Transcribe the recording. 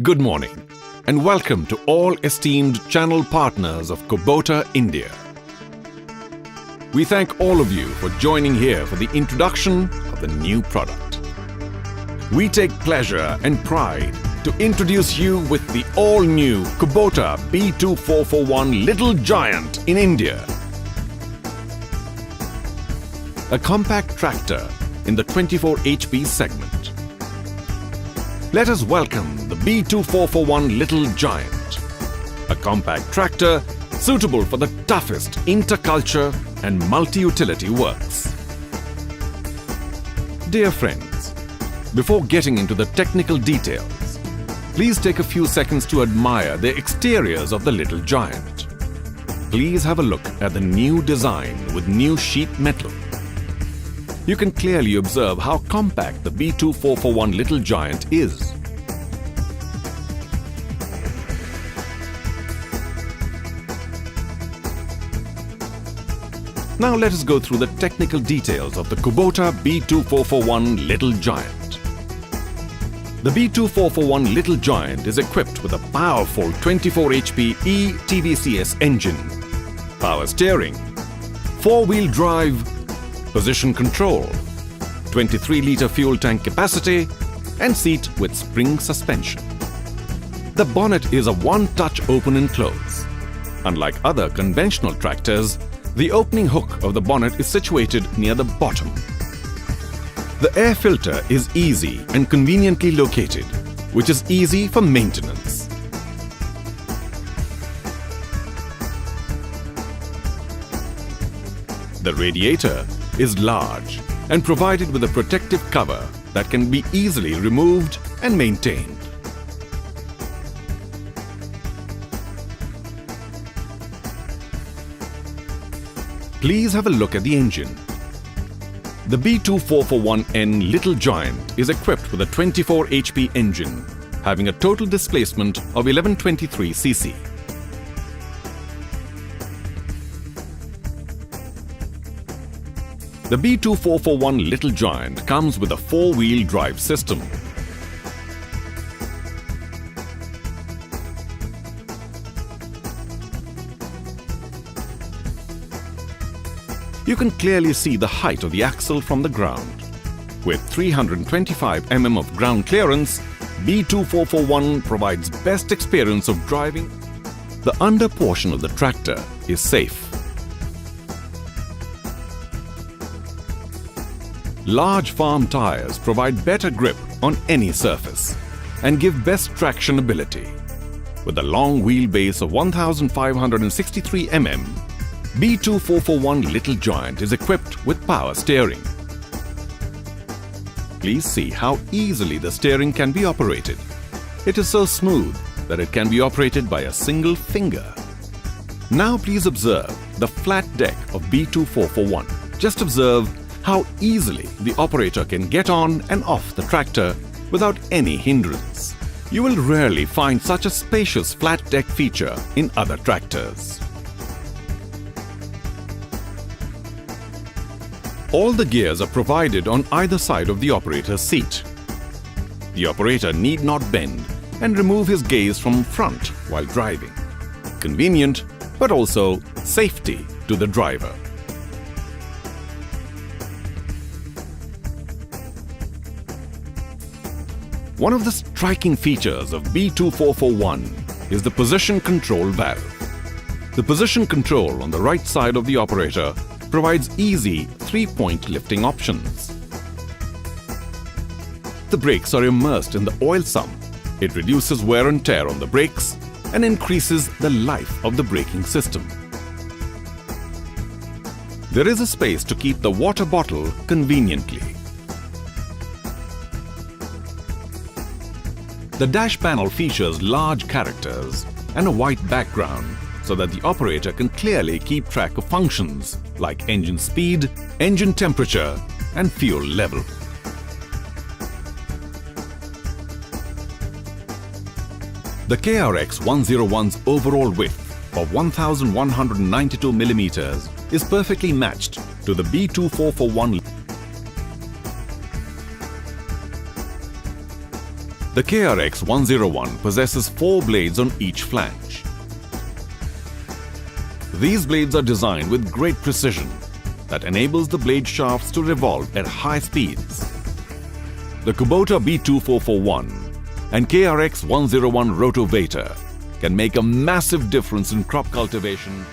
Good morning and welcome to all esteemed channel partners of Kubota India. We thank all of you for joining here for the introduction of the new product. We take pleasure and pride to introduce you with the all-new Kubota B2441 Little Giant in India. A compact tractor in the 24 HP segment. Let us welcome the B2441 Little Giant, a compact tractor suitable for the toughest interculture and multi-utility works. Dear friends, before getting into the technical details, please take a few seconds to admire the exteriors of the Little Giant. Please have a look at the new design with new sheet metal. You can clearly observe how compact the B2441 Little Giant is. Now let us go through the technical details of the Kubota B2441 Little Giant. The B2441 Little Giant is equipped with a powerful 24 HP eTVCS engine, power steering, four-wheel drive, position control, 23-litre fuel tank capacity and seat with spring suspension. The bonnet is a one-touch open and close. Unlike other conventional tractors, the opening hook of the bonnet is situated near the bottom. The air filter is easy and conveniently located, which is easy for maintenance. The radiator is large and provided with a protective cover that can be easily removed and maintained. Please have a look at the engine. The B2441N Little Giant is equipped with a 24 HP engine having a total displacement of 1123 cc. The B2441 Little Giant comes with a four-wheel drive system. You can clearly see the height of the axle from the ground. With 325 mm of ground clearance, B2441 provides best experience of driving. The under portion of the tractor is safe. Large farm tires provide better grip on any surface and give best traction ability. With a long wheelbase of 1563 mm, B2441 Little Giant is equipped with power steering. Please see how easily the steering can be operated. It is so smooth that it can be operated by a single finger. Now please observe the flat deck of B2441. Just observe how easily the operator can get on and off the tractor without any hindrance. You will rarely find such a spacious flat deck feature in other tractors. All the gears are provided on either side of the operator's seat. The operator need not bend and remove his gaze from front while driving. Convenient, but also safety to the driver. One of the striking features of B2441 is the position control valve. The position control on the right side of the operator provides easy three-point lifting options. The brakes are immersed in the oil sump. It reduces wear and tear on the brakes and increases the life of the braking system. There is a space to keep the water bottle conveniently. The dash panel features large characters and a white background so that the operator can clearly keep track of functions like engine speed, engine temperature, and fuel level. The KRX 101's overall width of 1192 mm is perfectly matched to the B2441. The KRX 101 possesses 4 blades on each flange. These blades are designed with great precision that enables the blade shafts to revolve at high speeds. The Kubota B2441 and KRX 101 rotavator can make a massive difference in crop cultivation